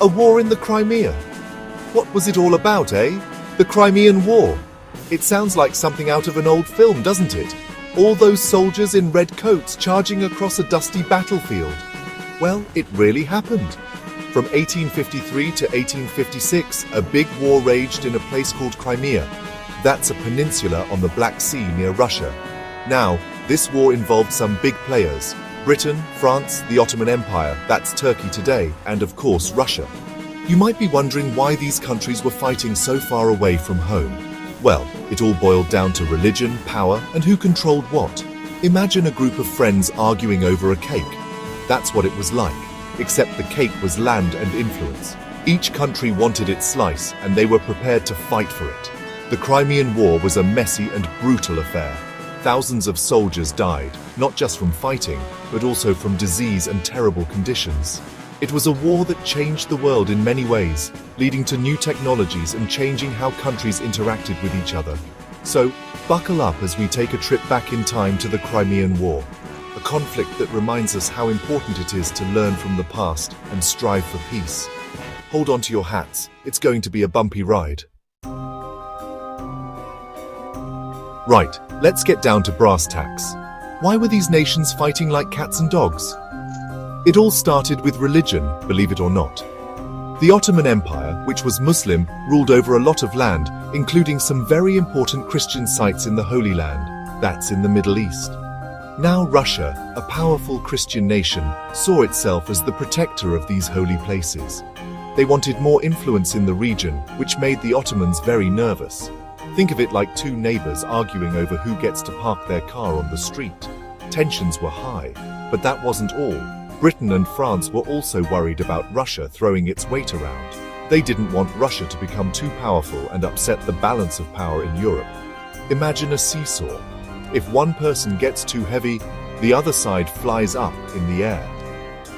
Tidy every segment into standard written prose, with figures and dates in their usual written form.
A war in the Crimea. What was it all about, eh? The Crimean War. It sounds like something out of an old film, doesn't it? All those soldiers in red coats charging across a dusty battlefield. Well, it really happened. From 1853 to 1856, a big war raged in a place called Crimea. That's a peninsula on the Black Sea near Russia. Now, this war involved some big players: Britain, France, the Ottoman Empire, that's Turkey today, and of course Russia. You might be wondering why these countries were fighting so far away from home. Well, it all boiled down to religion, power, and who controlled what. Imagine a group of friends arguing over a cake. That's what it was like, except the cake was land and influence. Each country wanted its slice, and they were prepared to fight for it. The Crimean War was a messy and brutal affair. Thousands of soldiers died, not just from fighting, but also from disease and terrible conditions. It was a war that changed the world in many ways, leading to new technologies and changing how countries interacted with each other. So, buckle up as we take a trip back in time to the Crimean War, a conflict that reminds us how important it is to learn from the past and strive for peace. Hold on to your hats, it's going to be a bumpy ride. Right, let's get down to brass tacks. Why were these nations fighting like cats and dogs? It all started with religion, believe it or not. The Ottoman Empire, which was Muslim, ruled over a lot of land, including some very important Christian sites in the Holy Land, that's in the Middle East. Now Russia, a powerful Christian nation, saw itself as the protector of these holy places. They wanted more influence in the region, which made the Ottomans very nervous. Think of it like two neighbors arguing over who gets to park their car on the street. Tensions were high, but that wasn't all. Britain and France were also worried about Russia throwing its weight around. They didn't want Russia to become too powerful and upset the balance of power in Europe. Imagine a seesaw. If one person gets too heavy, the other side flies up in the air.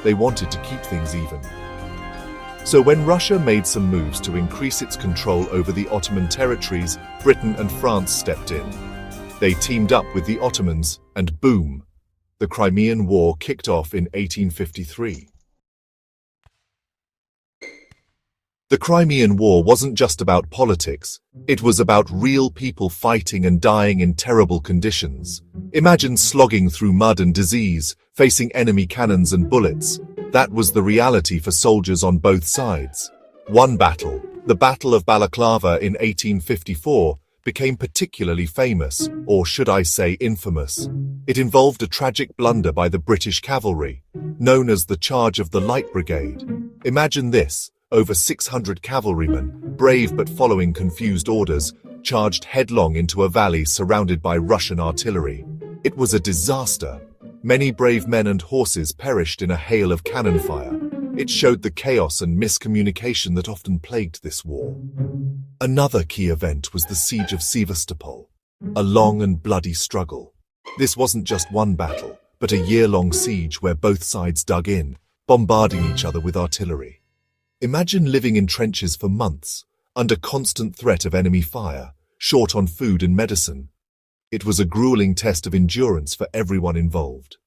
They wanted to keep things even. So when Russia made some moves to increase its control over the Ottoman territories, Britain and France stepped in. They teamed up with the Ottomans, and boom! The Crimean War kicked off in 1853. The Crimean War wasn't just about politics, it was about real people fighting and dying in terrible conditions. Imagine slogging through mud and disease, facing enemy cannons and bullets. That was the reality for soldiers on both sides. One battle, the Battle of Balaclava in 1854, became particularly famous, or should I say infamous. It involved a tragic blunder by the British cavalry, known as the Charge of the Light Brigade. Imagine this, over 600 cavalrymen, brave but following confused orders, charged headlong into a valley surrounded by Russian artillery. It was a disaster. Many brave men and horses perished in a hail of cannon fire. It showed the chaos and miscommunication that often plagued this war. Another key event was the Siege of Sevastopol, a long and bloody struggle. This wasn't just one battle, but a year-long siege where both sides dug in, bombarding each other with artillery. Imagine living in trenches for months, under constant threat of enemy fire, short on food and medicine. It was a grueling test of endurance for everyone involved.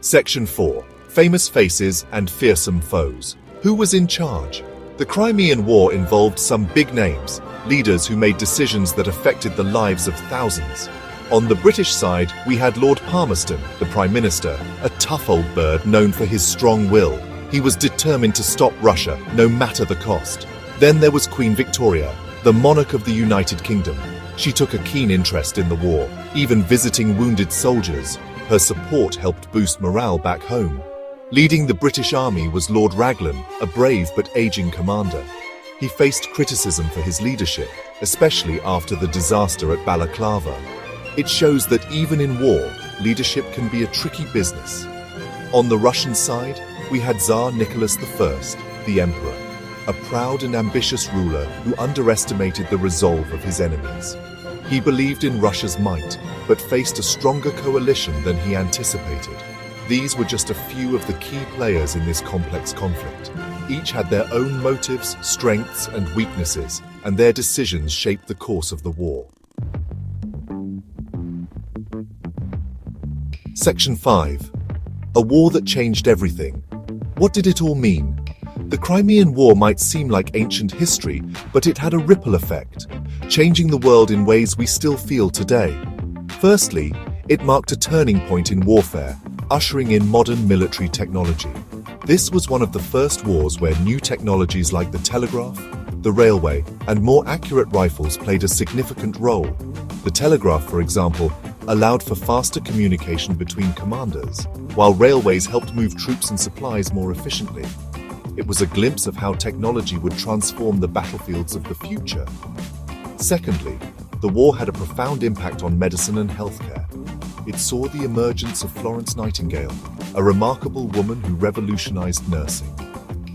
Section 4. Famous Faces and Fearsome Foes. Who was in charge? The Crimean War involved some big names, leaders who made decisions that affected the lives of thousands. On the British side, we had Lord Palmerston, the Prime Minister, a tough old bird known for his strong will. He was determined to stop Russia, no matter the cost. Then there was Queen Victoria, the monarch of the United Kingdom. She took a keen interest in the war, even visiting wounded soldiers. Her support helped boost morale back home. Leading the British Army was Lord Raglan, a brave but aging commander. He faced criticism for his leadership, especially after the disaster at Balaclava. It shows that even in war, leadership can be a tricky business. On the Russian side, we had Tsar Nicholas I, the Emperor, a proud and ambitious ruler who underestimated the resolve of his enemies. He believed in Russia's might, but faced a stronger coalition than he anticipated. These were just a few of the key players in this complex conflict. Each had their own motives, strengths, and weaknesses, and their decisions shaped the course of the war. Section 5. A war that changed everything. What did it all mean? The Crimean War might seem like ancient history, but it had a ripple effect, changing the world in ways we still feel today. Firstly, it marked a turning point in warfare, ushering in modern military technology. This was one of the first wars where new technologies like the telegraph, the railway, and more accurate rifles played a significant role. The telegraph, for example, allowed for faster communication between commanders, while railways helped move troops and supplies more efficiently. It was a glimpse of how technology would transform the battlefields of the future. Secondly, the war had a profound impact on medicine and healthcare. It saw the emergence of Florence Nightingale, a remarkable woman who revolutionized nursing.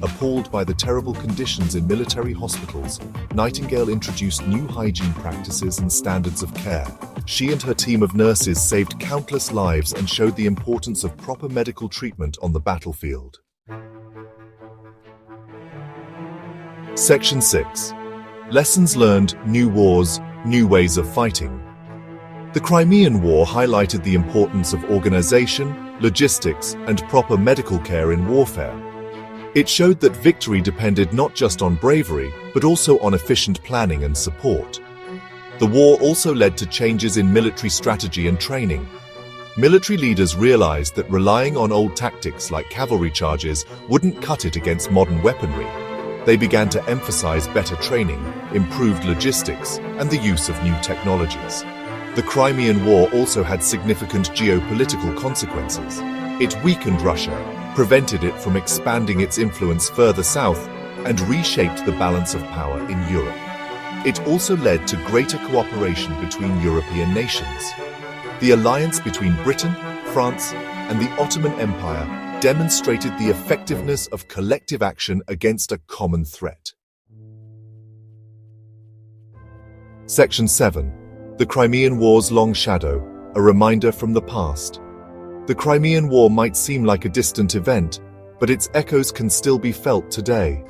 Appalled by the terrible conditions in military hospitals, Nightingale introduced new hygiene practices and standards of care. She and her team of nurses saved countless lives and showed the importance of proper medical treatment on the battlefield. Section 6. Lessons learned, new wars, new ways of fighting. The Crimean War highlighted the importance of organization, logistics, and proper medical care in warfare. It showed that victory depended not just on bravery, but also on efficient planning and support. The war also led to changes in military strategy and training. Military leaders realized that relying on old tactics like cavalry charges wouldn't cut it against modern weaponry. They began to emphasize better training, improved logistics, and the use of new technologies. The Crimean War also had significant geopolitical consequences. It weakened Russia, prevented it from expanding its influence further south, and reshaped the balance of power in Europe. It also led to greater cooperation between European nations. The alliance between Britain, France, and the Ottoman Empire demonstrated the effectiveness of collective action against a common threat. Section 7. The Crimean War's Long Shadow, a reminder from the past. The Crimean War might seem like a distant event, but its echoes can still be felt today.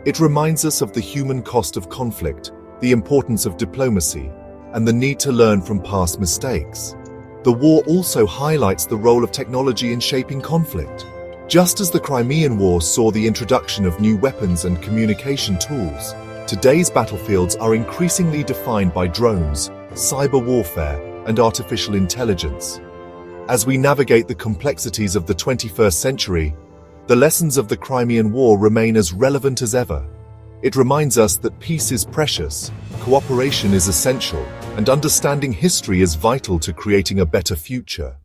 It reminds us of the human cost of conflict, the importance of diplomacy, and the need to learn from past mistakes. The war also highlights the role of technology in shaping conflict. Just as the Crimean War saw the introduction of new weapons and communication tools, today's battlefields are increasingly defined by drones, cyber warfare, and artificial intelligence. As we navigate the complexities of the 21st century, the lessons of the Crimean War remain as relevant as ever. It reminds us that peace is precious, cooperation is essential, and understanding history is vital to creating a better future.